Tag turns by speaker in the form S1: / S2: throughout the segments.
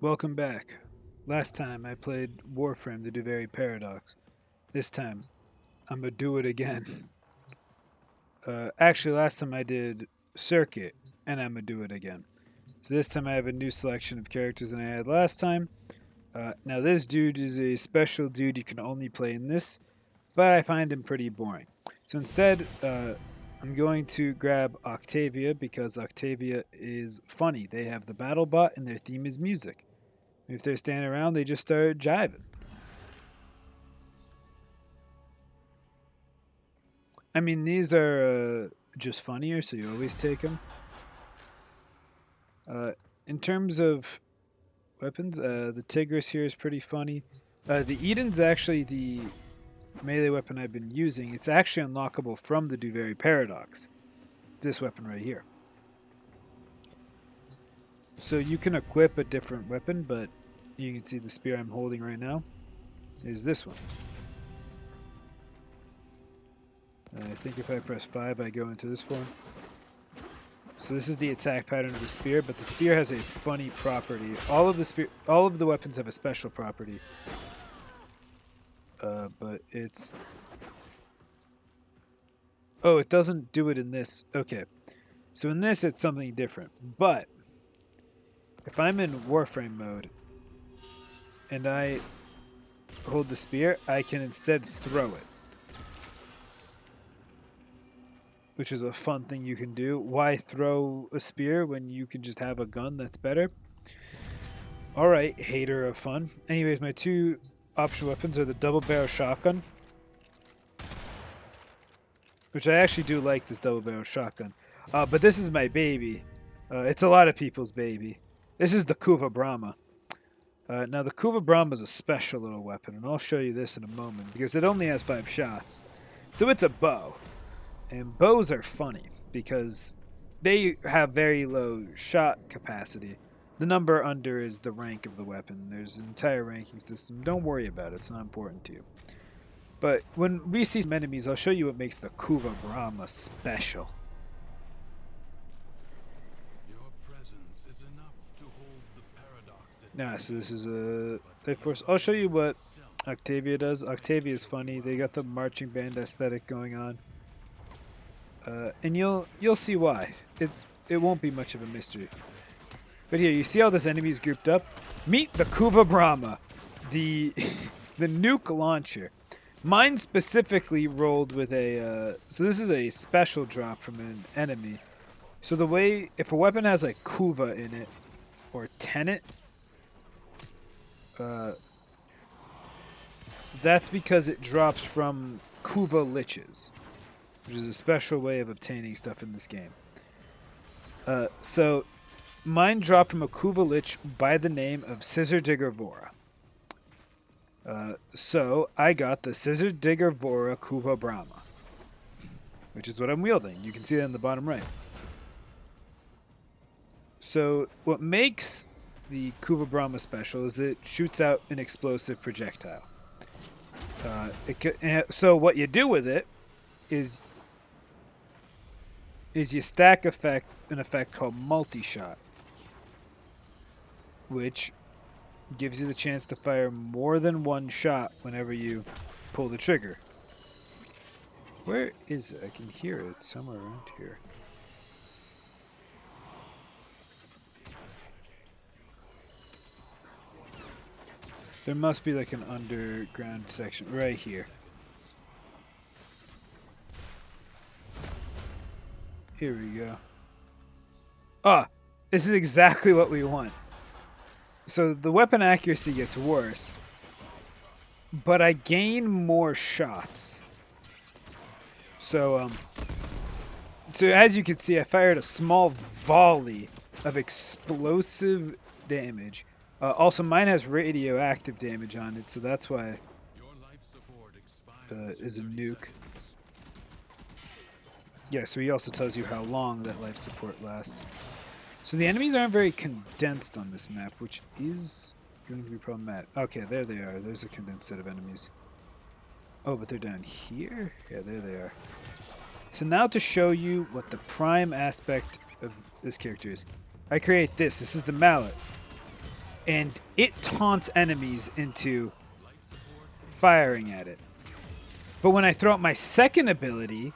S1: Welcome back. Last time I played Warframe the Duvary Paradox. This time, I'm gonna do it again. Actually, last time I did Circuit, and I'm gonna do it again. So this time I have a new selection of characters than I had last time. Now this dude is a special dude you can only play in this, but I find him pretty boring. So instead, I'm going to grab Octavia because Octavia is funny. They have the battle bot and their theme is music. If they're standing around, they just start jiving. I mean, these are just funnier, so you always take them. In terms of weapons, the Tigris here is pretty funny. The Eden's actually the melee weapon I've been using. It's actually unlockable from the Duvary Paradox. This weapon right here. So you can equip a different weapon, but you can see the spear I'm holding right now is this one. I think if I press 5, I go into this form. So this is the attack pattern of the spear, but the spear has a funny property. All of the weapons have a special property, but it's. Oh, it doesn't do it in this. Okay, so in this it's something different. But if I'm in Warframe mode and I hold the spear, I can instead throw it, which is a fun thing you can do. Why throw a spear when you can just have a gun that's better? Alright, hater of fun. Anyways, my two optional weapons are the double barrel shotgun, which I actually do like this double barrel shotgun. But this is my baby. It's a lot of people's baby. This is the Kuva Brahma. Now the Kuva Brahma is a special little weapon, and I'll show you this in a moment because it only has 5 shots. So it's a bow. And bows are funny because they have very low shot capacity. The number under is the rank of the weapon. There's an entire ranking system. Don't worry about it. It's not important to you. But when we see some enemies, I'll show you what makes the Kuva Brahma special.
S2: Your presence is enough to hold the paradox at
S1: Nah, so this is a life force. I'll show you what Octavia does. Octavia is funny. They got the marching band aesthetic going on. And you'll see why. It won't be much of a mystery. But here, you see all this enemies grouped up? Meet the Kuva Brahma, the the nuke launcher. Mine specifically rolled with a. So this is a special drop from an enemy. So the way, if a weapon has like Kuva in it or Tenet, that's because it drops from Kuva liches, which is a special way of obtaining stuff in this game. So, mine dropped from a Kuva Lich by the name of Scissor Digger Vora. So, I got the Scissor Digger Vora Kuva Brahma, which is what I'm wielding. You can see that in the bottom right. So, what makes the Kuva Brahma special is it shoots out an explosive projectile. So, what you do with it is you stack an effect called multi-shot, which gives you the chance to fire more than one shot whenever you pull the trigger. Where is it? I can hear it somewhere around here. There must be like an underground section right here. Here we go. Ah, this is exactly what we want. So the weapon accuracy gets worse, but I gain more shots. So as you can see, I fired a small volley of explosive damage. Also, mine has radioactive damage on it, so that's why is a nuke. Yeah, so he also tells you how long that life support lasts. So the enemies aren't very condensed on this map, which is going to be problematic. Okay, there they are. There's a condensed set of enemies. Oh, but they're down here? Yeah, there they are. So now to show you what the prime aspect of this character is. I create this. This is the mallet. and it taunts enemies into firing at it. But when I throw out my second ability,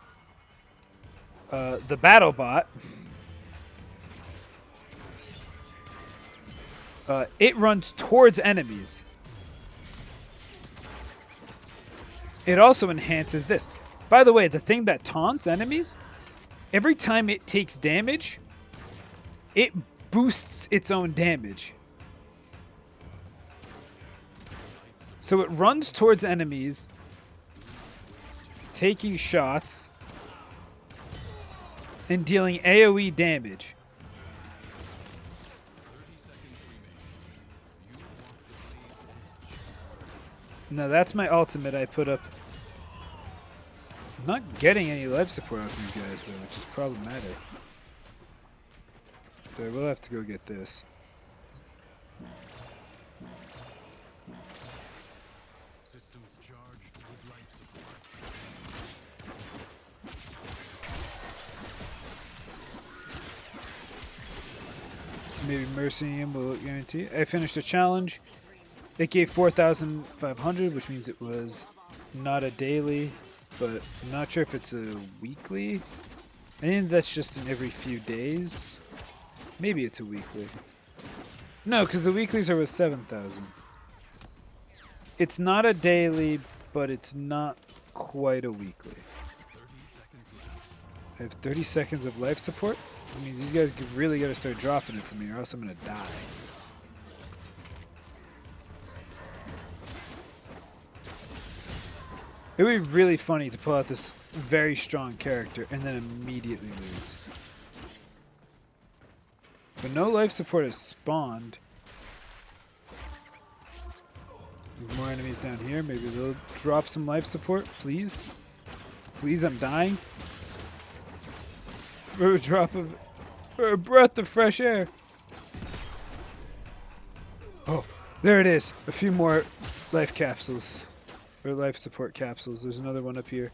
S1: the battle bot, it runs towards enemies. It also enhances this. By the way, the thing that taunts enemies, every time it takes damage, it boosts its own damage. So it runs towards enemies, taking shots, and dealing AoE damage. Now that's my ultimate I put up. I'm not getting any life support out of you guys though, which is problematic. There, we'll have to go get this.
S2: Systems charged with life support.
S1: Maybe mercying him will guarantee. I finished a challenge. It gave 4,500, which means it was not a daily, but I'm not sure if it's a weekly. I think that's just in every few days. Maybe it's a weekly. No, because the weeklies are with 7,000. It's not a daily, but it's not quite a weekly. I have 30 seconds of life support. That means these guys really got to start dropping it for me, or else I'm going to die. It would be really funny to pull out this very strong character and then immediately lose. But no life support has spawned. There's more enemies down here. Maybe they'll drop some life support, please. Please, I'm dying. For a breath of fresh air. Oh, there it is. A few more life capsules. Or life support capsules. There's another one up here.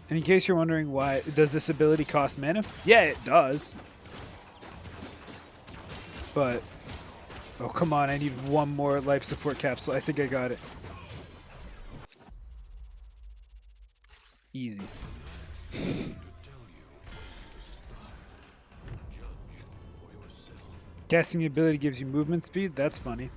S1: And in case you're wondering why, does this ability cost mana? Yeah, it does. But, oh come on, I need one more life support capsule. I think I got it. Easy. Casting ability gives you movement speed? That's funny.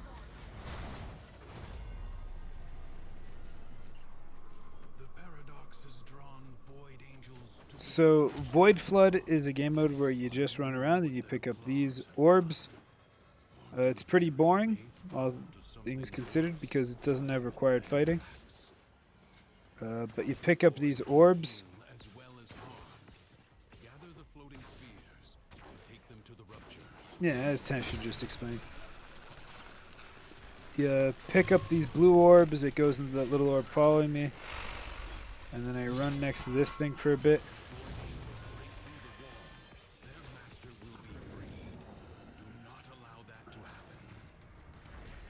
S1: So, Void Flood is a game mode where you just run around and you pick up these orbs. It's pretty boring, all things considered, because it doesn't have required fighting. But you pick up these orbs. Yeah, as Tension just explained. You pick up these blue orbs, it goes into that little orb following me. And then I run next to this thing for a bit.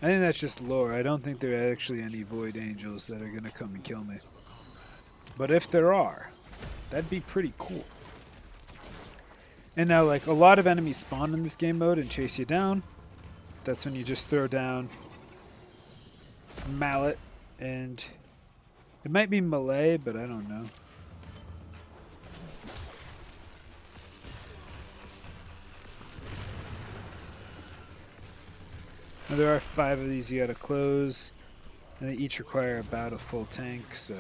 S1: I think that's just lore. I don't think there are actually any Void Angels that are going to come and kill me. But if there are, that'd be pretty cool. And now, like, a lot of enemies spawn in this game mode and chase you down. That's when you just throw down Mallet, and it might be melee, but I don't know. Now, there are 5 of these you gotta close, and they each require about a full tank, so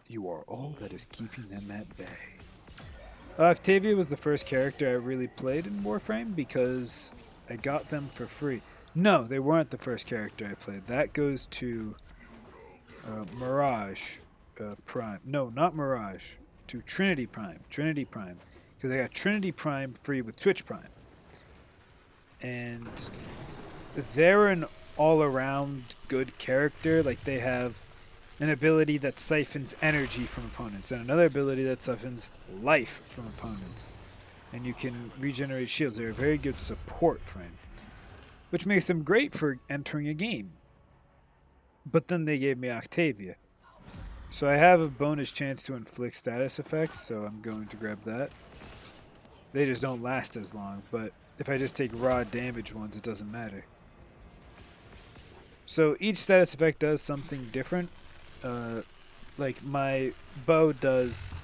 S1: you are all that is keeping them at bay. Octavia was the first character I really played in Warframe because I got them for free. No, they weren't the first character I played. That goes to Mirage Prime. No, not Mirage. To Trinity Prime. Trinity Prime. Because I got Trinity Prime free with Twitch Prime. And they're an all-around good character. Like, they have an ability that siphons energy from opponents, and another ability that siphons life from opponents. And you can regenerate shields. They're a very good support frame, which makes them great for entering a game. But then they gave me Octavia. So I have a bonus chance to inflict status effects, so I'm going to grab that. They just don't last as long, but if I just take raw damage ones, it doesn't matter. So each status effect does something different. Like my bow does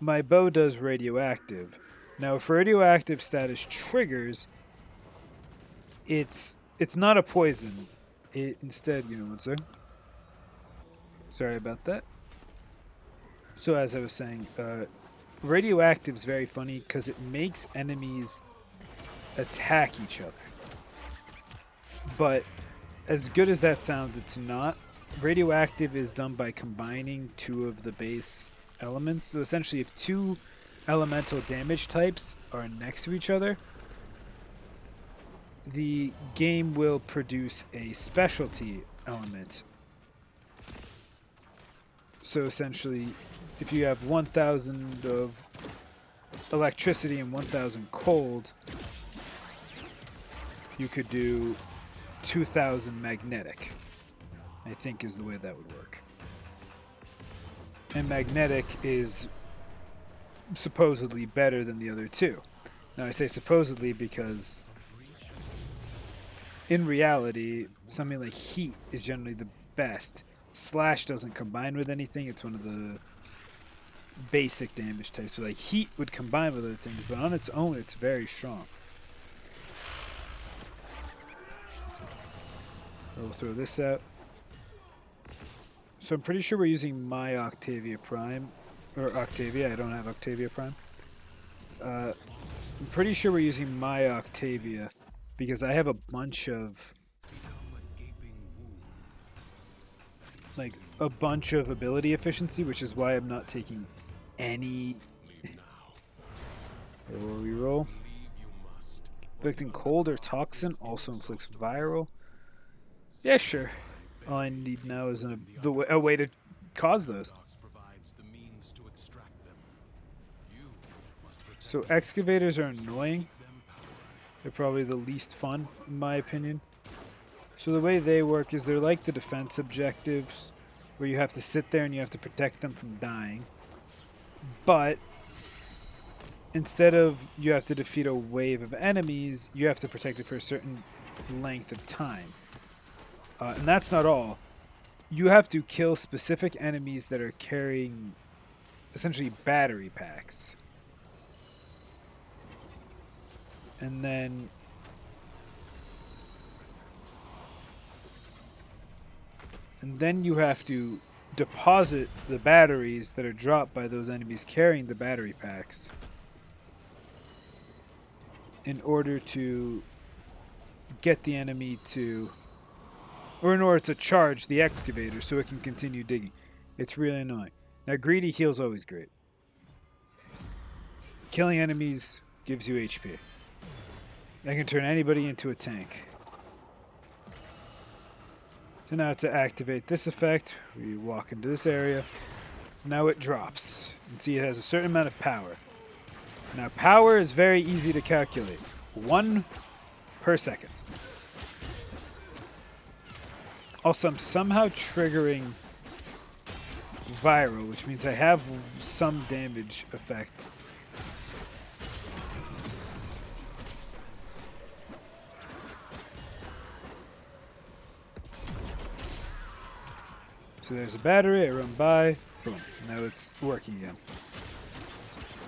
S1: radioactive. Now if radioactive status triggers, it's not a poison. It instead, one second. Sorry about that. So as I was saying, radioactive is very funny because it makes enemies attack each other. But as good as that sounds, it's not. Radioactive is done by combining two of the base elements. So essentially, if two elemental damage types are next to each other, the game will produce a specialty element. So essentially, if you have 1,000 of electricity and 1,000 cold, you could do 2,000 magnetic, I think is the way that would work. And magnetic is supposedly better than the other two. Now I say supposedly because in reality, something like heat is generally the best. Slash doesn't combine with anything. It's one of the basic damage types. So like heat would combine with other things, but on its own, it's very strong. We'll throw this out. So I'm pretty sure we're using my Octavia Prime. Or Octavia, I don't have Octavia Prime. I'm pretty sure we're using my Octavia because I have a bunch of ability efficiency, which is why I'm not taking any. Reroll. Inflicting cold or toxin also inflicts viral. Yeah, sure. All I need now is a way to cause those. So excavators are annoying. They're probably the least fun, in my opinion. So the way they work is they're like the defense objectives, where you have to sit there and you have to protect them from dying. But instead of you have to defeat a wave of enemies, you have to protect it for a certain length of time. And that's not all. You have to kill specific enemies that are carrying essentially battery packs. And then you have to deposit the batteries that are dropped by those enemies carrying the battery packs in order to get the enemy to, or in order to charge the excavator so it can continue digging. It's really annoying. Now, greedy heal's always great. Killing enemies gives you HP. I can turn anybody into a tank. So now to activate this effect, we walk into this area. Now it drops. And see it has a certain amount of power. Now power is very easy to calculate. 1 per second. Also, I'm somehow triggering viral, which means I have some damage effect. So there's a battery, I run by, boom, now it's working again.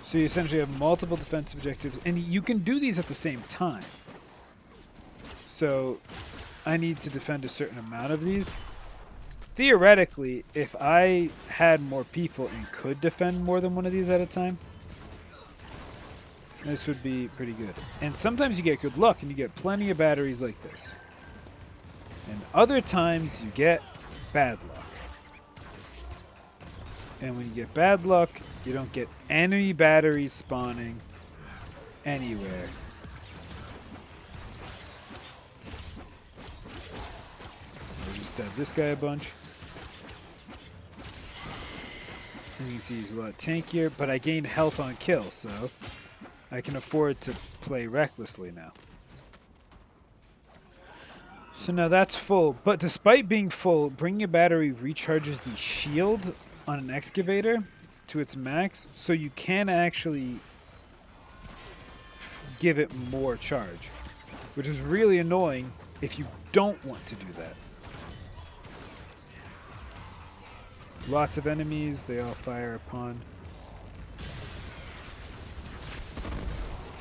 S1: So you essentially have multiple defense objectives, and you can do these at the same time. So I need to defend a certain amount of these. Theoretically, if I had more people and could defend more than one of these at a time, this would be pretty good. And sometimes you get good luck and you get plenty of batteries like this. And other times you get bad luck. And when you get bad luck, you don't get any batteries spawning anywhere. I'll just stab this guy a bunch. And you can see he's a lot tankier, but I gained health on kill, so I can afford to play recklessly now. So now that's full, but despite being full, bringing a battery recharges the shield on an excavator to its max, so you can actually give it more charge, which is really annoying if you don't want to do that. Lots of enemies, they all fire upon.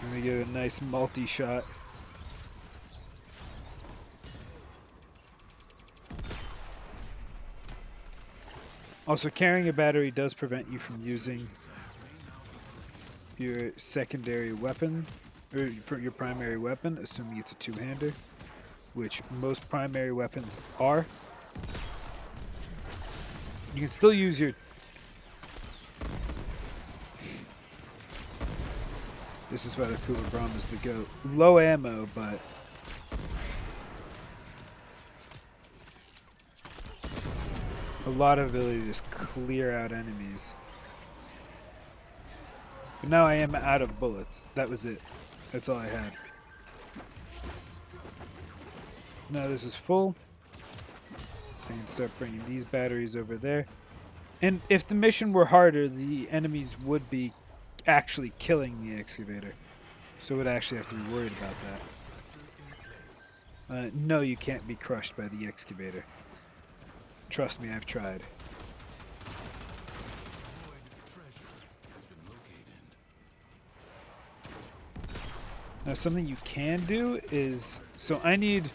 S1: And we get a nice multi-shot. Also, carrying a battery does prevent you from using your secondary weapon, or for your primary weapon, assuming it's a two-hander, which most primary weapons are. You can still use your... This is why the Cooler Braum is the GOAT. Low ammo, but... a lot of ability to just clear out enemies. But now I am out of bullets. That was it. That's all I had. Now this is full. I can start bringing these batteries over there. And if the mission were harder, the enemies would be actually killing the excavator. So would actually have to be worried about that. No, you can't be crushed by the excavator. Trust me, I've tried. Now something you can do is, so I need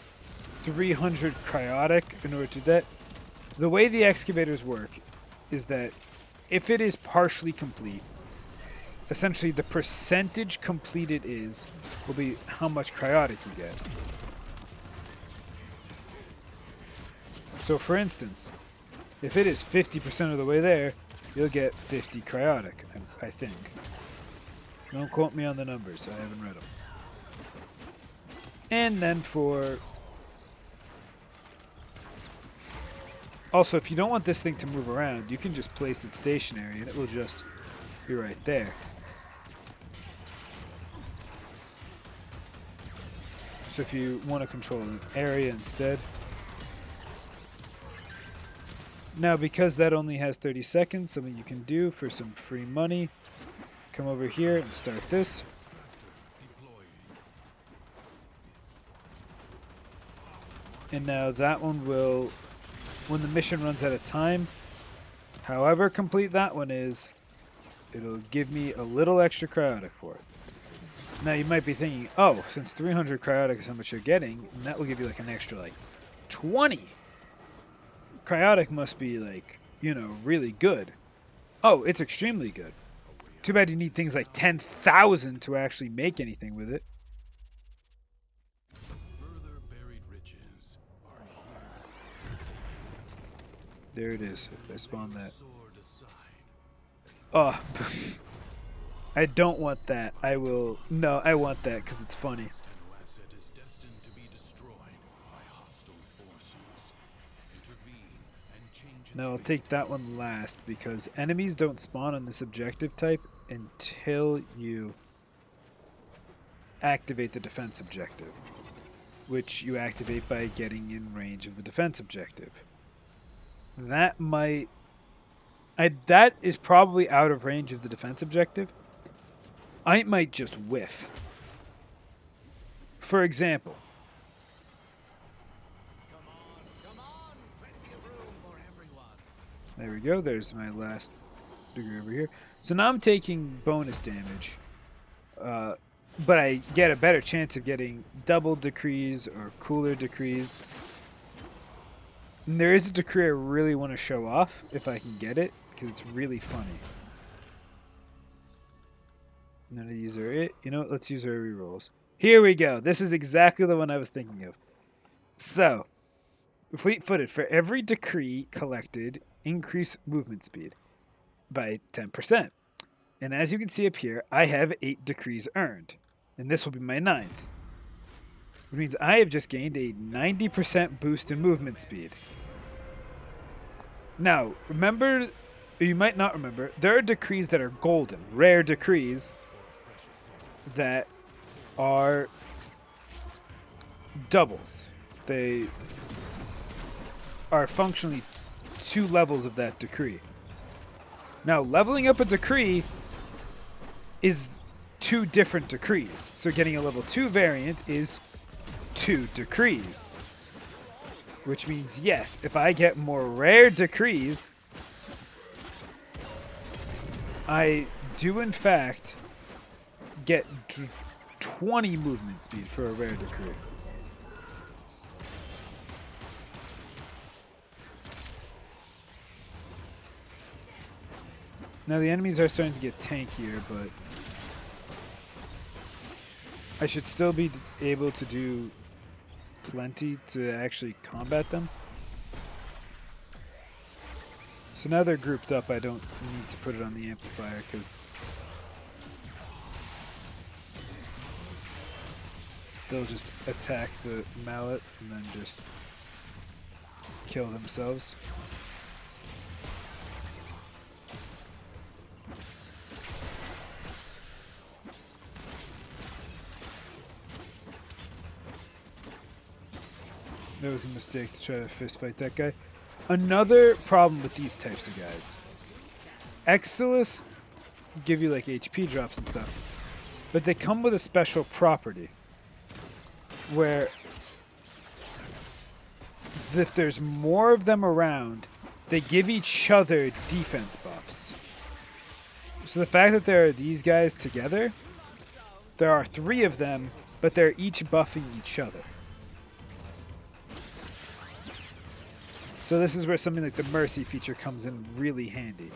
S1: 300 cryotic in order to do that. The way the excavators work is that if it is partially complete, essentially the percentage completed will be how much cryotic you get. So for instance, if it is 50% of the way there, you'll get 50 cryotic, I think. Don't quote me on the numbers, I haven't read them. And then for... Also, if you don't want this thing to move around, you can just place it stationary and it will just be right there. So if you want to control an area instead. Now, because that only has 30 seconds, something you can do for some free money, come over here and start this. And now that one will, when the mission runs out of time, however complete that one is, it'll give me a little extra cryotic for it. Now you might be thinking, oh, since 300 cryotic is how much you're getting, and that will give you like an extra like 20. Cryotic must be like, you know, really good. Oh, it's extremely good. Too bad you need things like 10,000 to actually make anything with it. There it is. I spawned that. Oh, I don't want that. I will. No, I want that because it's funny. Now I'll take that one last because enemies don't spawn on this objective type until you activate the defense objective, which you activate by getting in range of the defense objective. That might... that is probably out of range of the defense objective. I might just whiff. For example, there we go. There's my last degree over here. So now I'm taking bonus damage. But I get a better chance of getting double decrees or cooler decrees. And there is a decree I really want to show off if I can get it, because it's really funny. None of these are it. You know what? Let's use our rerolls. Here we go. This is exactly the one I was thinking of. So, fleet-footed. For every decree collected, increase movement speed by 10%. And as you can see up here, I have 8 decrees earned. And this will be my 9th. Which means I have just gained a 90% boost in movement speed. Now, remember, or you might not remember, there are decrees that are golden, rare decrees that are doubles. they are functionally 2 levels of that decree. Now, leveling up a decree is 2 different decrees. So getting a level 2 variant is 2 decrees. Which means, yes, if I get more rare decrees, I do in fact get 20 movement speed for a rare decree. Now the enemies are starting to get tankier, but I should still be able to do plenty to actually combat them. So now they're grouped up, I don't need to put it on the amplifier because they'll just attack the mallet and then just kill themselves. That was a mistake to try to fist fight that guy. Another problem with these types of guys. Exilus give you like HP drops and stuff, but they come with a special property where if there's more of them around, they give each other defense buffs. So the fact that there are these guys together, there are 3 of them, but they're each buffing each other. So this is where something like the Mercy feature comes in really handy.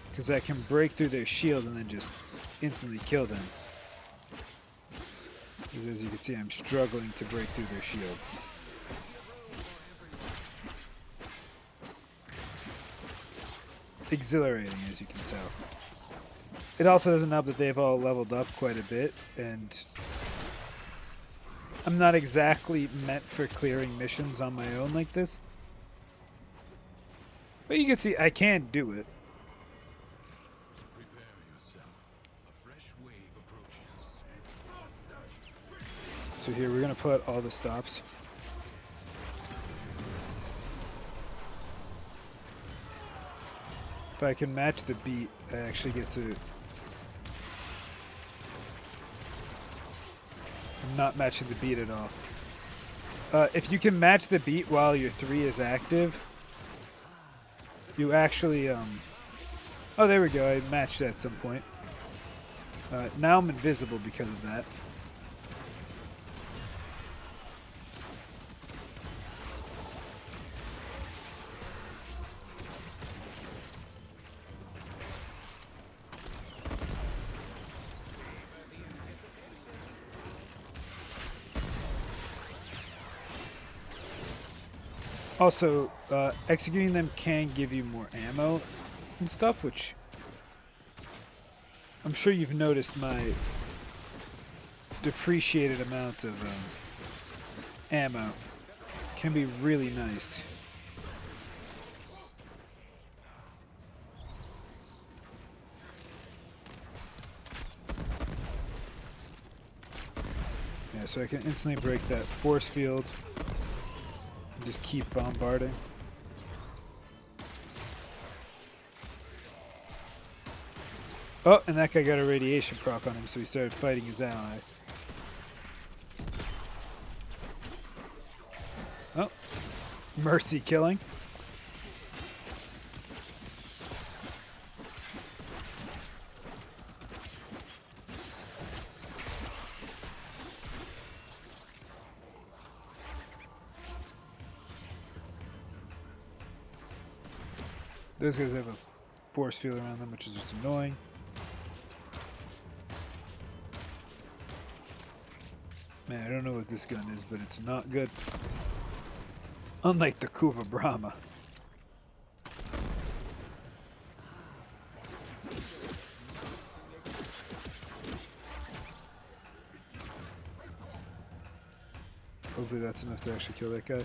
S1: Because I can break through their shield and then just instantly kill them. Because as you can see, I'm struggling to break through their shields. Exhilarating, as you can tell. It also doesn't help that they've all leveled up quite a bit, and I'm not exactly meant for clearing missions on my own like this. But you can see I can do it.
S2: Prepare yourself. A fresh wave approaches.
S1: So here we're going to put all the stops. If I can match the beat, I actually get to... I'm not matching the beat at all. If you can match the beat while your 3 is active, you actually... Oh, there we go. I matched that at some point. Now I'm invisible because of that. Also, executing them can give you more ammo and stuff, which I'm sure you've noticed my depreciated amount of ammo can be really nice. Yeah, so I can instantly break that force field. Just keep bombarding. Oh, and that guy got a radiation proc on him, so he started fighting his ally. Oh, mercy killing. Those guys have a force field around them, which is just annoying. Man, I don't know what this gun is, but it's not good. Unlike the Kuva Brahma. Hopefully that's enough to actually kill that guy.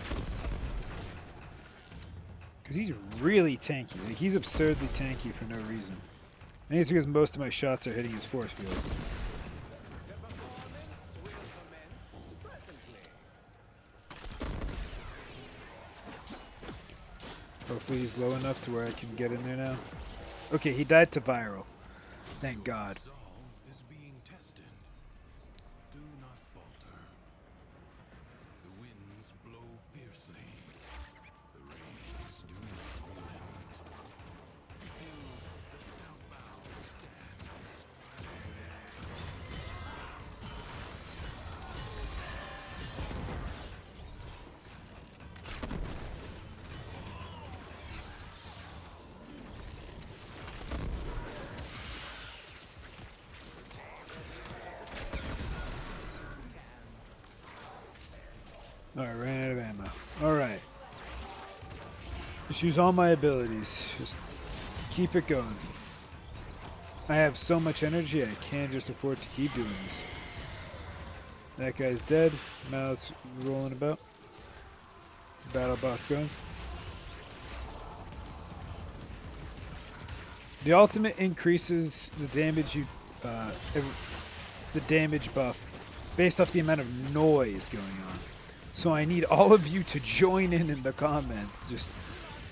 S1: Because he's really tanky. Like, he's absurdly tanky for no reason. Maybe it's because most of my shots are hitting his force field. Hopefully he's low enough to where I can get in there now. Okay, he died to viral. Thank God.
S2: Resolve is being tested. Do not falter. The winds blow fiercely. The rains do not relent. Still, the stout bough stands.
S1: Alright, ran out of ammo. Alright. Just use all my abilities. Just keep it going. I have so much energy, I can't just afford to keep doing this. That guy's dead. Mouth's rolling about. Battle box going. The ultimate increases the damage the damage buff based off the amount of noise going on. So I need all of you to join in the comments. Just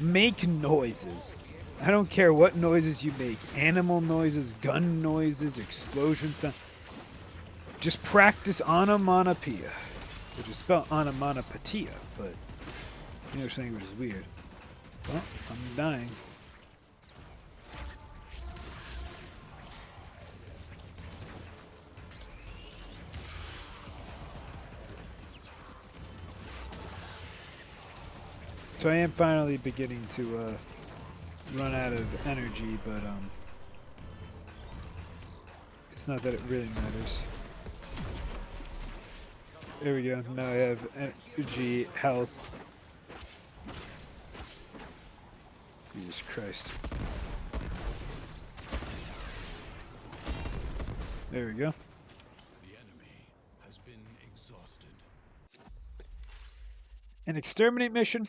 S1: make noises. I don't care what noises you make. Animal noises, gun noises, explosion sound. Just practice onomatopoeia, which is spelled onomatopoeia, but English language is weird. Well, I'm dying. So I am finally beginning to run out of energy, but it's not that it really matters. There we go. Now I have energy, health. Jesus Christ. There we go.
S2: The enemy has been exhausted.
S1: An exterminate mission?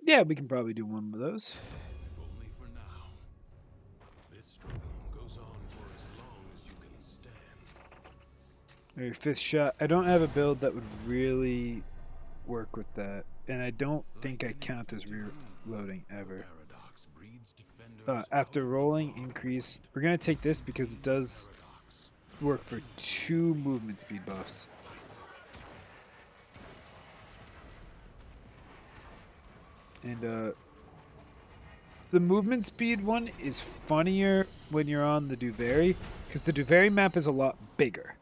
S1: Yeah, we can probably do one of those.
S2: If only for now. This struggle goes on for as long as you can stand.
S1: Maybe fifth shot. I don't have a build that would really work with that, and I don't think I count as reloading ever.
S2: Paradox breeds defenders
S1: After rolling, increase. We're gonna take this because it does work for 2 movement speed buffs. And the movement speed one is funnier when you're on the Duvary, because the Duvary map is a lot bigger.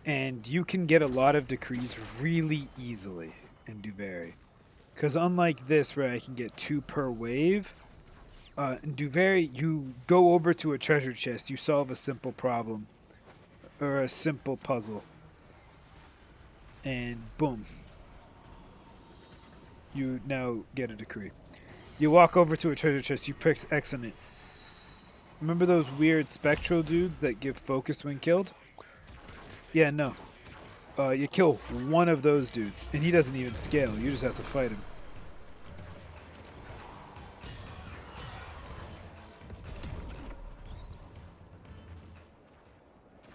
S1: And you can get a lot of decrees really easily in Duvary. Because unlike this, where I can get 2 per wave, in Duvary, you go over to a treasure chest, you solve a simple problem, or a simple puzzle, and boom. You now get a decree. You walk over to a treasure chest, you pick X on it. Remember those weird spectral dudes that give focus when killed? Yeah, no. You kill one of those dudes, and he doesn't even scale. You just have to fight him.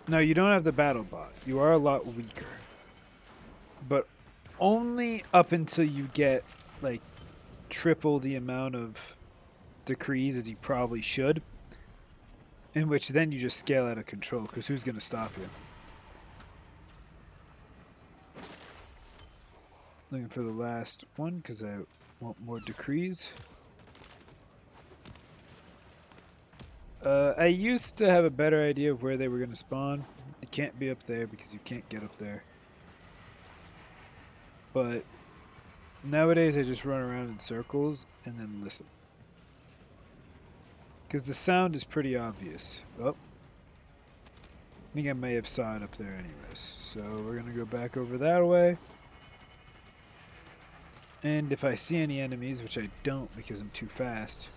S1: No, you don't have the battle bot. You are a lot weaker. But only up until you get, like, triple the amount of decrees as you probably should. In which then you just scale out of control, because who's going to stop you? Looking for the last one, because I want more decrees. I used to have a better idea of where they were going to spawn. It can't be up there because you can't get up there. But nowadays I just run around in circles and then listen. Because the sound is pretty obvious. Oh. I think I may have saw it up there anyways. So we're going to go back over that way. And if I see any enemies, which I don't because I'm too fast.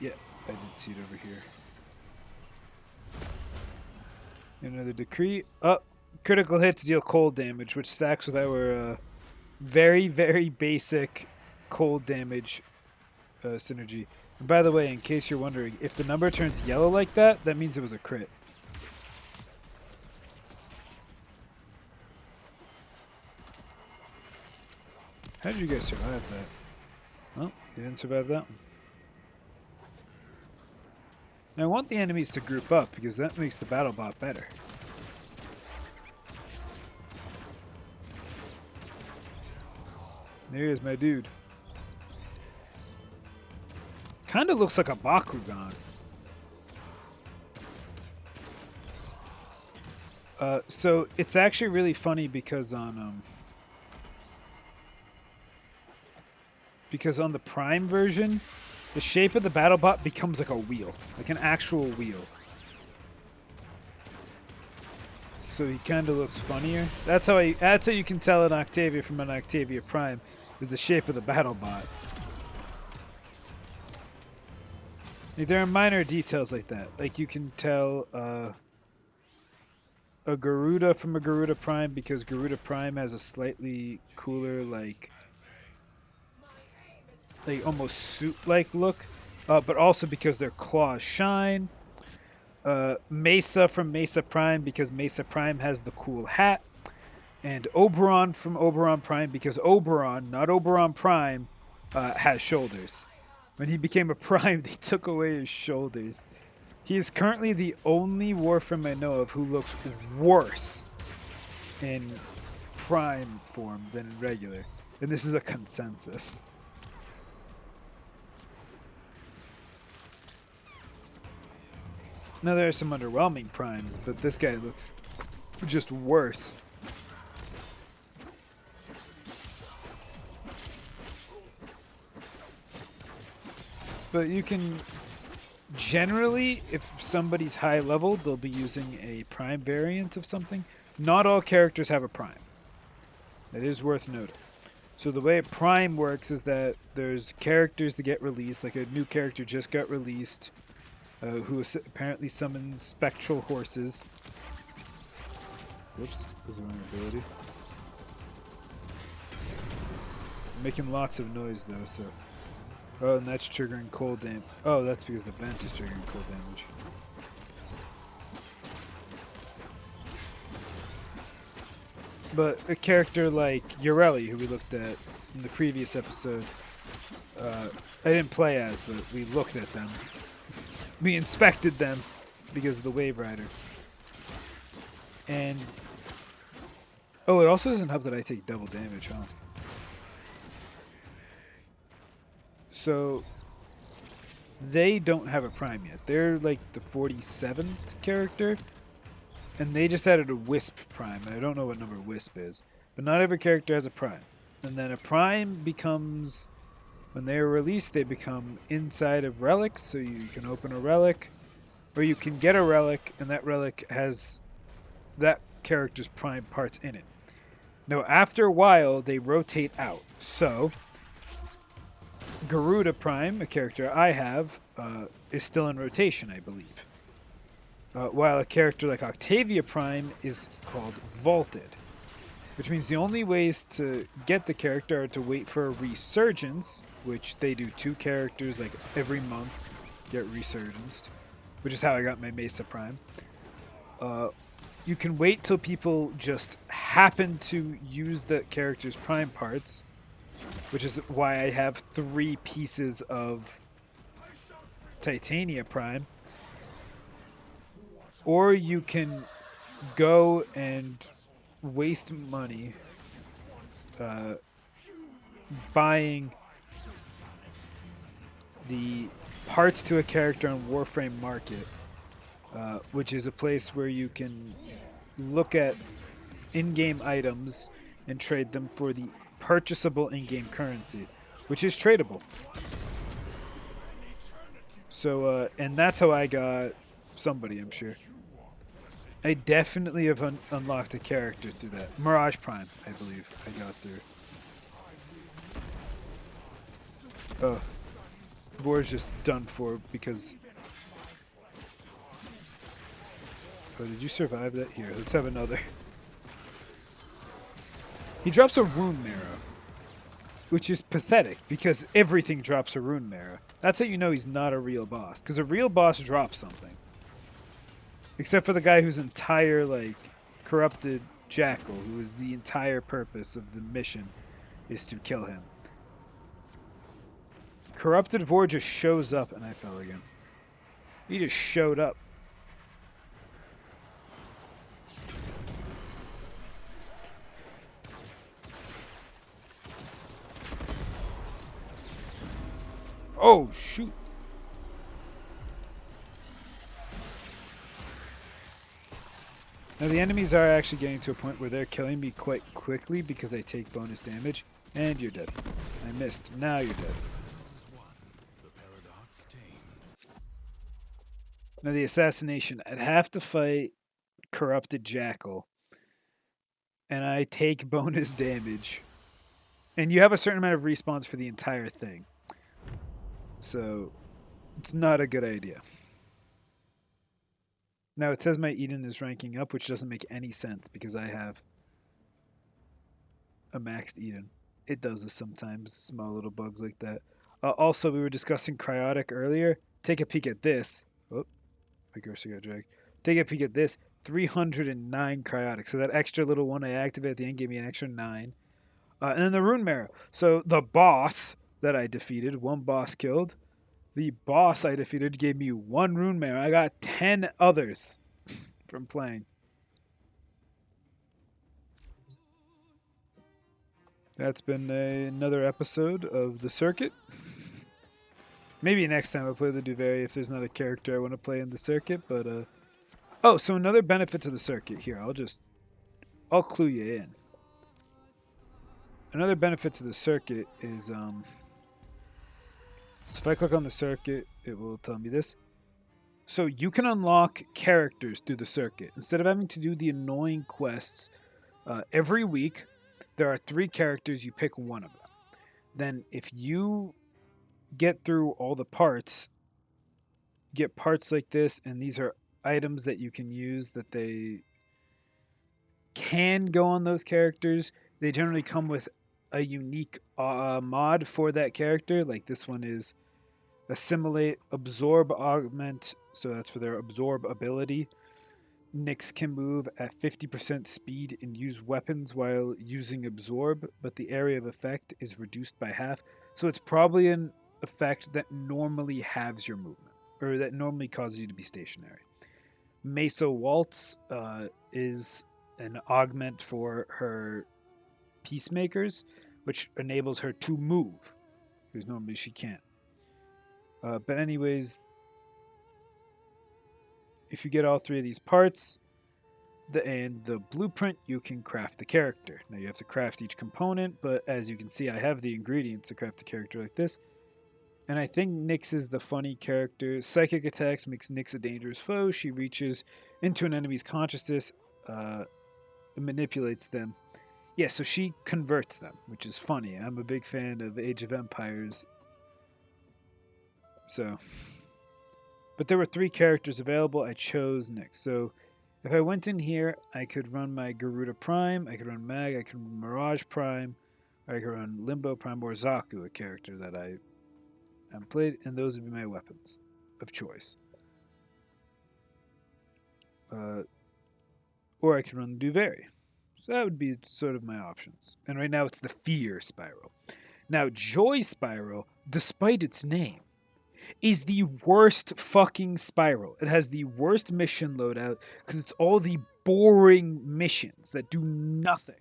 S1: Yeah, I did see it over here. Another decree. Oh, critical hits deal cold damage, which stacks with our very, very basic cold damage synergy. And by the way, in case you're wondering, if the number turns yellow like that, that means it was a crit. How did you guys survive that? Well, You didn't survive that one. Now, I want the enemies to group up because that makes the battle bot better. There is my dude. Kind of looks like a Bakugan. So it's actually really funny because on the Prime version, the shape of the BattleBot becomes like a wheel, like an actual wheel. So he kind of looks funnier. That's how you can tell an Octavia from an Octavia Prime, is the shape of the BattleBot. Like, there are minor details like that. Like you can tell a Garuda from a Garuda Prime because Garuda Prime has a slightly cooler, like almost suit-like look, but also because their claws shine. Mesa from Mesa Prime because Mesa Prime has the cool hat, and Oberon from Oberon Prime because Oberon, not Oberon Prime, has shoulders. When he became a Prime, they took away his shoulders. He is currently the only Warframe I know of who looks worse in Prime form than in regular, and this is a consensus. Now there are some underwhelming primes, but this guy looks just worse. But you can generally, if somebody's high level, they'll be using a prime variant of something. Not all characters have a prime. That is worth noting. So the way a prime works is that there's characters that get released, like a new character just got released, who apparently summons spectral horses. Whoops, was the wrong ability. Making lots of noise though, so. Oh, and that's triggering cold damage. Oh, that's because the vent is triggering cold damage. But a character like Ureli, who we looked at in the previous episode, I didn't play as, but we looked at them. We inspected them because of the Wave Rider. And oh, it also doesn't help that I take double damage, huh? So they don't have a prime yet. They're like the 47th character, and they just added a Wisp prime, and I don't know what number Wisp is. But not every character has a prime. And then a prime becomes, when they are released, they become inside of relics, so you can open a relic, or you can get a relic, and that relic has that character's prime parts in it. Now, after a while, they rotate out. So, Garuda Prime, a character I have, is still in rotation, I believe. While a character like Octavia Prime is called Vaulted. Which means the only ways to get the character are to wait for a resurgence, which they do 2 characters like every month get resurgenced, which is how I got my Mesa Prime. You can wait till people just happen to use the character's prime parts, which is why I have 3 pieces of Titania Prime. Or you can go and waste money buying the parts to a character on Warframe Market, which is a place where you can look at in-game items and trade them for the purchasable in-game currency, which is tradable. So, and that's how I got somebody, I'm sure. I definitely have unlocked a character through that. Mirage Prime, I believe, I got through. Oh. Boar's just done for because... Oh, did you survive that? Here, let's have another. He drops a Rune Marrow, which is pathetic because everything drops a Rune Marrow. That's how you know he's not a real boss, because a real boss drops something. Except for the guy whose entire, like, corrupted Jackal, who is the entire purpose of the mission, is to kill him. Corrupted Vor just shows up, and I fell again. He just showed up. Oh, shoot. Now the enemies are actually getting to a point where they're killing me quite quickly because I take bonus damage. And you're dead. I missed. Now you're dead. Now the assassination. I'd have to fight Corrupted Jackal. And I take bonus damage. And you have a certain amount of respawns for the entire thing. So it's not a good idea. Now it says my Eden is ranking up, which doesn't make any sense because I have a maxed Eden. It does this sometimes, small little bugs like that. Also, we were discussing Cryotic earlier. Take a peek at this. Oh, my cursor got dragged. Take a peek at this. 309 Cryotic. So that extra little one I activated at the end gave me an extra 9. And then the Rune Marrow. So the boss that I defeated, one boss killed. The boss I defeated gave me 1 Rune Marrow. I got 10 others from playing. That's been another episode of the circuit. Maybe next time I'll play the Duvet if there's not a character I want to play in the circuit. But oh, so another benefit to the circuit here. I'll clue you in. Another benefit to the circuit is so if I click on the circuit, it will tell me this. So you can unlock characters through the circuit. Instead of having to do the annoying quests every week, there are 3 characters. You pick one of them. Then if you get through all the parts, you get parts like this, and these are items that you can use that they can go on those characters. They generally come with a unique mod for that character. Like this one is Assimilate, Absorb, Augment. So that's for their Absorb ability. Nyx can move at 50% speed and use weapons while using Absorb, but the area of effect is reduced by half. So it's probably an effect that normally halves your movement, or that normally causes you to be stationary. Mesa Waltz is an augment for her Peacemakers, which enables her to move, because normally she can't. But anyways, if you get all 3 of these parts and the blueprint, you can craft the character. Now you have to craft each component, but as you can see, I have the ingredients to craft a character like this. And I think Nyx is the funny character. Psychic attacks makes Nyx a dangerous foe. She reaches into an enemy's consciousness, manipulates them. Yeah, so she converts them, which is funny. I'm a big fan of Age of Empires. So, but there were 3 characters available. I chose Nyx. So if I went in here, I could run my Garuda Prime, I could run Mag, I could run Mirage Prime, or I could run Limbo Prime, or Zaku, a character that I played, and those would be my weapons of choice. Or I could run Duvet. So that would be sort of my options. And right now it's the Fear Spiral. Now, Joy Spiral, despite its name, is the worst fucking spiral. It has the worst mission loadout because it's all the boring missions that do nothing.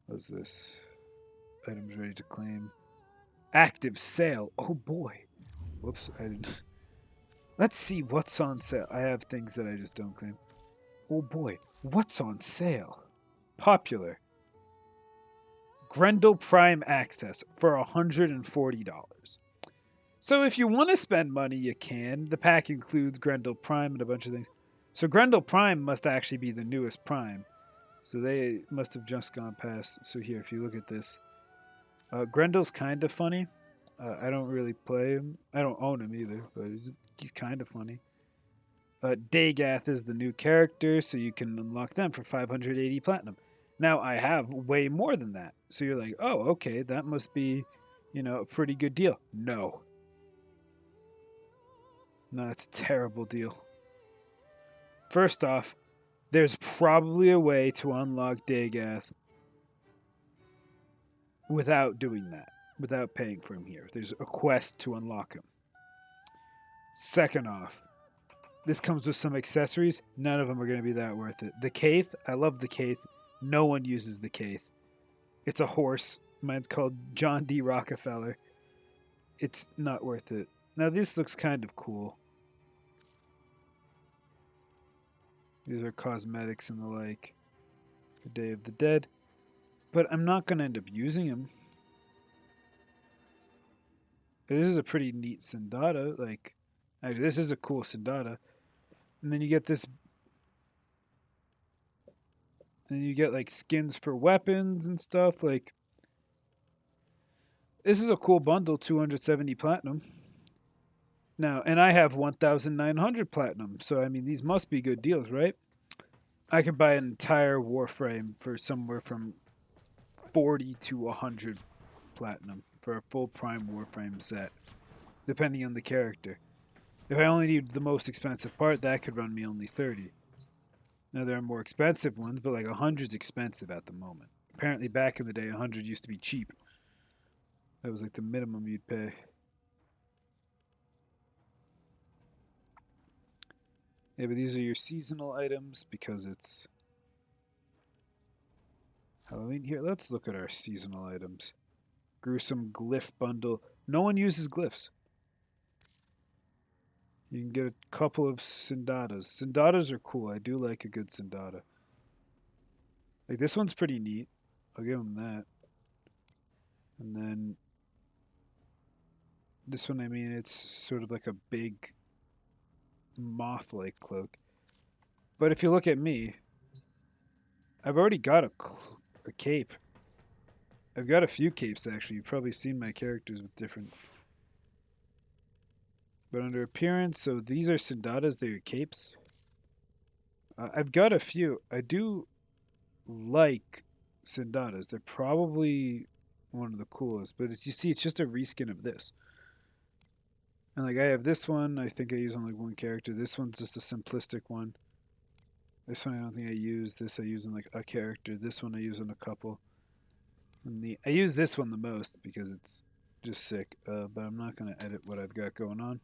S1: What's this? Items ready to claim. Active sale. Oh boy. Whoops, I didn't. Let's see what's on sale. I have things that I just don't claim. Oh boy, what's on sale? Popular. Grendel Prime Access for $140. So if you want to spend money, you can. The pack includes Grendel Prime and a bunch of things. So Grendel Prime must actually be the newest Prime. So they must have just gone past. So here, if you look at this. Grendel's kind of funny. I don't really play him. I don't own him either, but he's kind of funny. Dagath is the new character, so you can unlock them for 580 platinum. Now, I have way more than that. So you're like, oh, okay, that must be, a pretty good deal. No. No, it's a terrible deal. First off, there's probably a way to unlock Dagath without doing that. without paying for him here. There's a quest to unlock him. Second off, this comes with some accessories. None of them are going to be that worth it. The Caith, I love the Caith. No one uses the Caith. It's a horse. Mine's called John D. Rockefeller. It's not worth it. Now, this looks kind of cool. These are cosmetics and the like. The Day of the Dead. But I'm not going to end up using them. This is a pretty neat Sindata. Like, actually, this is a cool Sindata. And then you get this. And you get like skins for weapons and stuff. Like, this is a cool bundle, 270 platinum. Now, and I have 1,900 platinum. So, I mean, these must be good deals, right? I can buy an entire Warframe for somewhere from 40 to 100 platinum for a full Prime Warframe set, depending on the character. If I only need the most expensive part, that could run me only 30. Now, there are more expensive ones, but like 100's expensive at the moment. Apparently, back in the day, 100 used to be cheap. That was like the minimum you'd pay. Yeah, but these are your seasonal items because it's Halloween. Here, let's look at our seasonal items. Gruesome glyph bundle. No one uses glyphs. You can get a couple of Sindatas. Sindatas are cool. I do like a good Sindata. Like, this one's pretty neat. I'll give him that. And then this one, I mean, it's sort of like a big moth-like cloak. But if you look at me, I've already got a cape. I've got a few capes, actually. You've probably seen my characters with different... But under appearance, so these are Sindatas, they're your capes. I've got a few. I do like Sindatas. They're probably one of the coolest. But as you see, it's just a reskin of this. And like I have this one, I think I use on like one character. This one's just a simplistic one. This one I don't think I use. This I use on like a character. This one I use on a couple. And I use this one the most because it's just sick. But I'm not going to edit what I've got going on.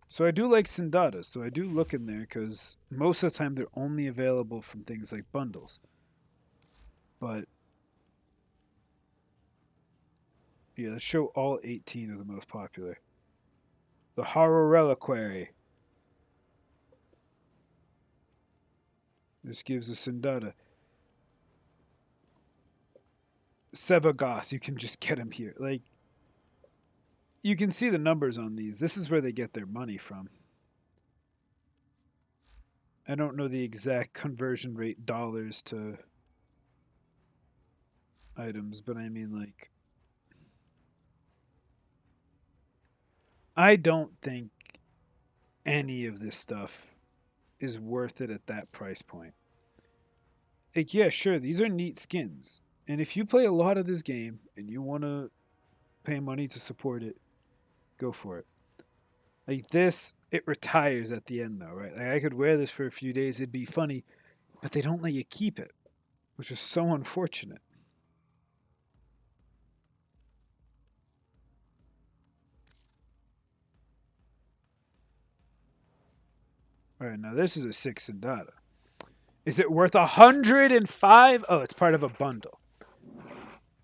S1: So I do like Sindatas. So I do look in there because most of the time they're only available from things like bundles. But yeah, let's show all 18 of the most popular. The Horror Reliquary. This gives a Sindata. Sebagoth, you can just get him here. Like, you can see the numbers on these. This is where they get their money from. I don't know the exact conversion rate dollars to items, but I mean, like, I don't think any of this stuff is worth it at that price point. Like, yeah, sure, these are neat skins. And if you play a lot of this game and you want to pay money to support it, go for it. Like this, it retires at the end though, right? Like I could wear this for a few days, it'd be funny, but they don't let you keep it, which is so unfortunate. Alright, now this is a 6 Sindata. Is it worth 105? Oh, it's part of a bundle.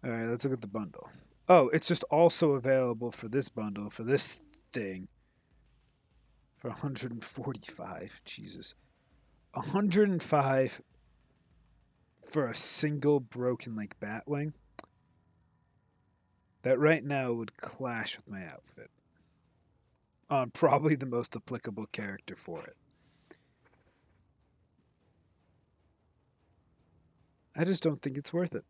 S1: Alright, let's look at the bundle. Oh, it's just also available for this bundle, for this thing. For 145. Jesus. 105 for a single broken like Batwing. That right now would clash with my outfit. On probably the most applicable character for it. I just don't think it's worth it.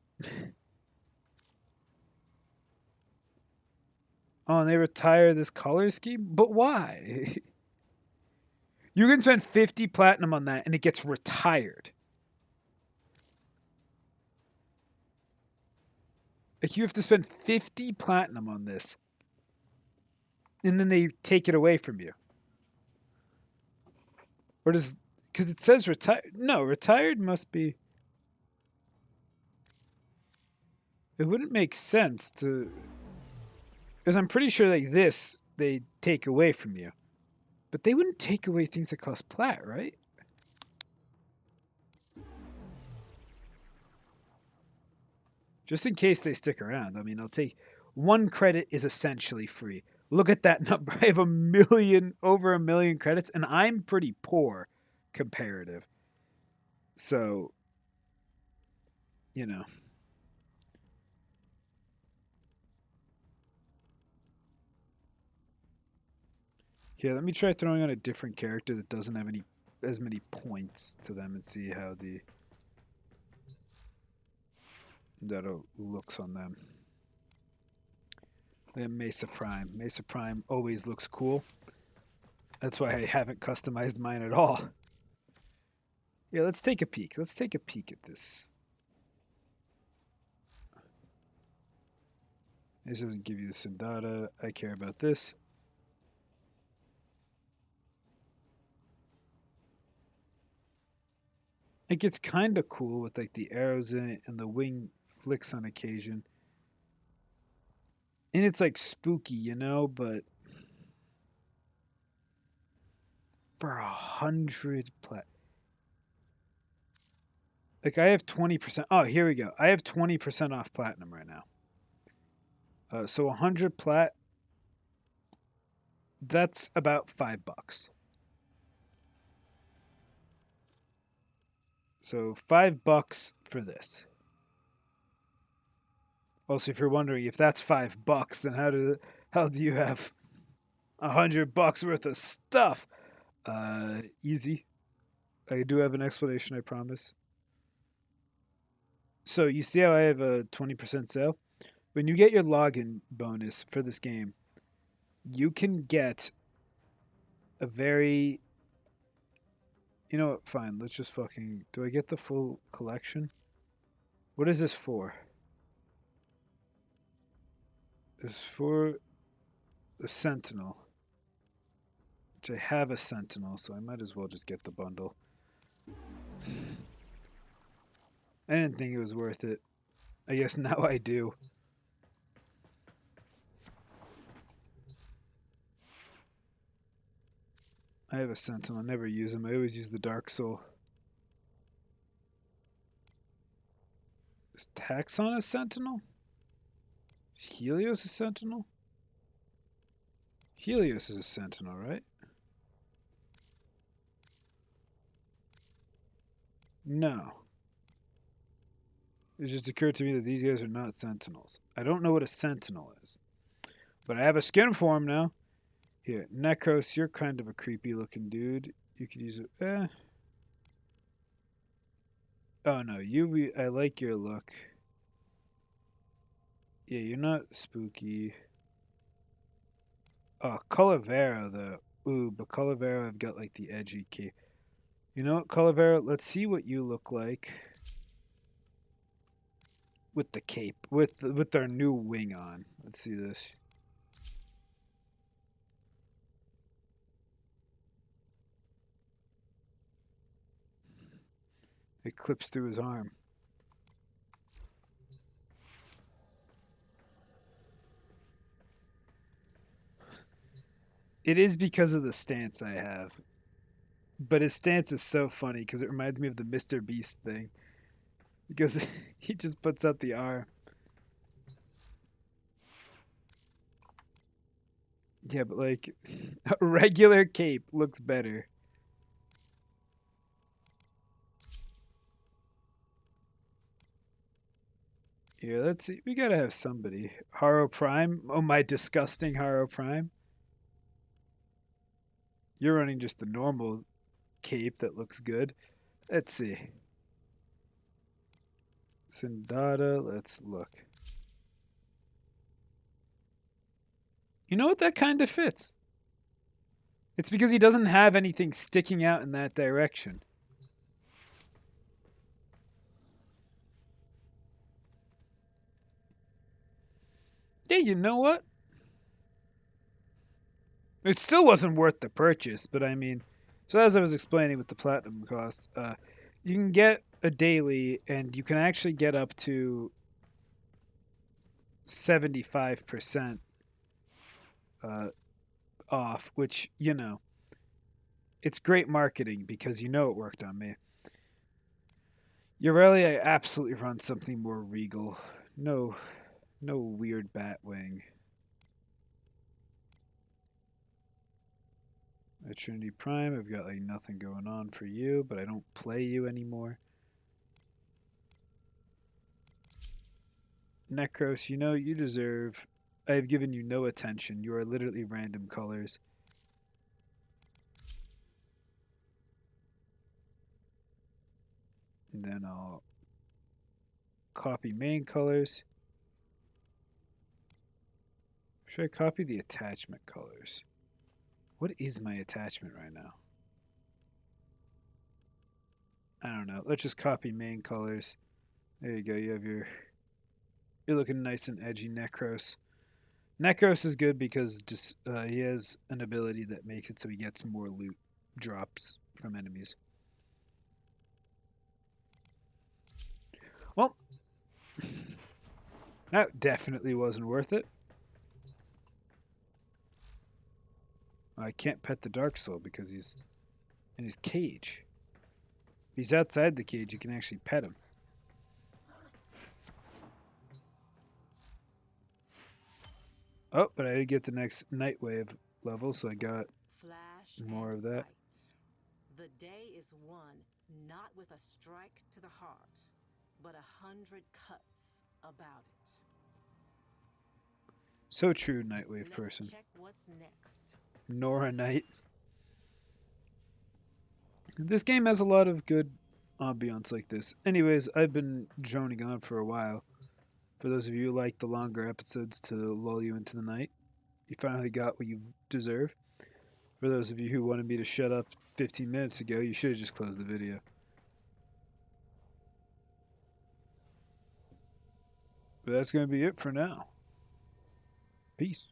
S1: Oh, and they retire this color scheme? But why? You can spend 50 platinum on that and it gets retired. Like you have to spend 50 platinum on this. And then they take it away from you. Or does... Because it says retired. No, retired must be... It wouldn't make sense to, because I'm pretty sure like this they take away from you, but they wouldn't take away things that cost plat, right? Just in case they stick around. I mean, I'll take 1 credit is essentially free. Look at that number. I have over a million credits, and I'm pretty poor comparative. So, you know. Here, let me try throwing on a different character that doesn't have as many points to them and see how that looks on them. Then Mesa Prime. Mesa Prime always looks cool. That's why I haven't customized mine at all. Yeah, let's take a peek. Let's take a peek at this. This doesn't give you the Sindata. I care about this. It gets kind of cool with like the arrows in it and the wing flicks on occasion. And it's like spooky, you know, but for 100 plat. Like I have 20%. Oh, here we go. I have 20% off platinum right now. So 100 plat, that's about $5. So $5 for this. Also, if you're wondering if that's $5, then how do you have $100 worth of stuff? Easy. I do have an explanation, I promise. So you see how I have a 20% sale? When you get your login bonus for this game, you can get a very... You know what? Fine. Let's just fucking... Do I get the full collection? What is this for? It's for the Sentinel. Which I have a Sentinel, so I might as well just get the bundle. I didn't think it was worth it. I guess now I do. I have a Sentinel. I never use them. I always use the Dark Soul. Is Taxon a Sentinel? Helios a Sentinel? Helios is a Sentinel, right? No. It just occurred to me that these guys are not Sentinels. I don't know what a Sentinel is. But I have a skin for him now. Here, Necros, you're kind of a creepy looking dude. You could use it. Oh no, I like your look. Yeah, you're not spooky. Oh, Calavera though. Ooh, but Calavera, I've got like the edgy key. You know what, Calavera? Let's see what you look like with the cape, with their new wing on. Let's see this. It clips through his arm. It is because of the stance I have. But his stance is so funny because it reminds me of the Mr. Beast thing. Because he just puts out the arm. Yeah, but like a regular cape looks better. Here, let's see. We gotta have somebody. Haro Prime. Oh, my disgusting Haro Prime. You're running just the normal cape that looks good. Let's see. Sindata, let's look. You know what? That kind of fits. It's because he doesn't have anything sticking out in that direction. Yeah, you know what? It still wasn't worth the purchase, but I mean, so as I was explaining with the platinum costs, you can get a daily, and you can actually get up to 75% uh, off, which, it's great marketing because it worked on me. Aurelia absolutely runs something more regal. No, no weird Batwing. At Trinity Prime, I've got like nothing going on for you, but I don't play you anymore. Necros, you deserve. I have given you no attention. You are literally random colors. And then I'll copy main colors. Should I copy the attachment colors? What is my attachment right now? I don't know. Let's just copy main colors. There you go. You have you're looking nice and edgy, Necros. Necros is good because just he has an ability that makes it so he gets more loot drops from enemies. Well, that definitely wasn't worth it. I can't pet the Dark Soul because he's in his cage. If he's outside the cage, you can actually pet him. Oh, but I did get the next Nightwave level, so I got more of that.
S3: The day is won not with a strike to the heart, but 100 cuts about it.
S1: So true, Nightwave person.
S3: Check what's next.
S1: Nora Knight. This game has a lot of good ambiance like this. Anyways, I've been droning on for a while. For those of you who like the longer episodes to lull you into the night, you finally got what you deserve. For those of you who wanted me to shut up 15 minutes ago, you should have just closed the video. But that's going to be it for now. Peace.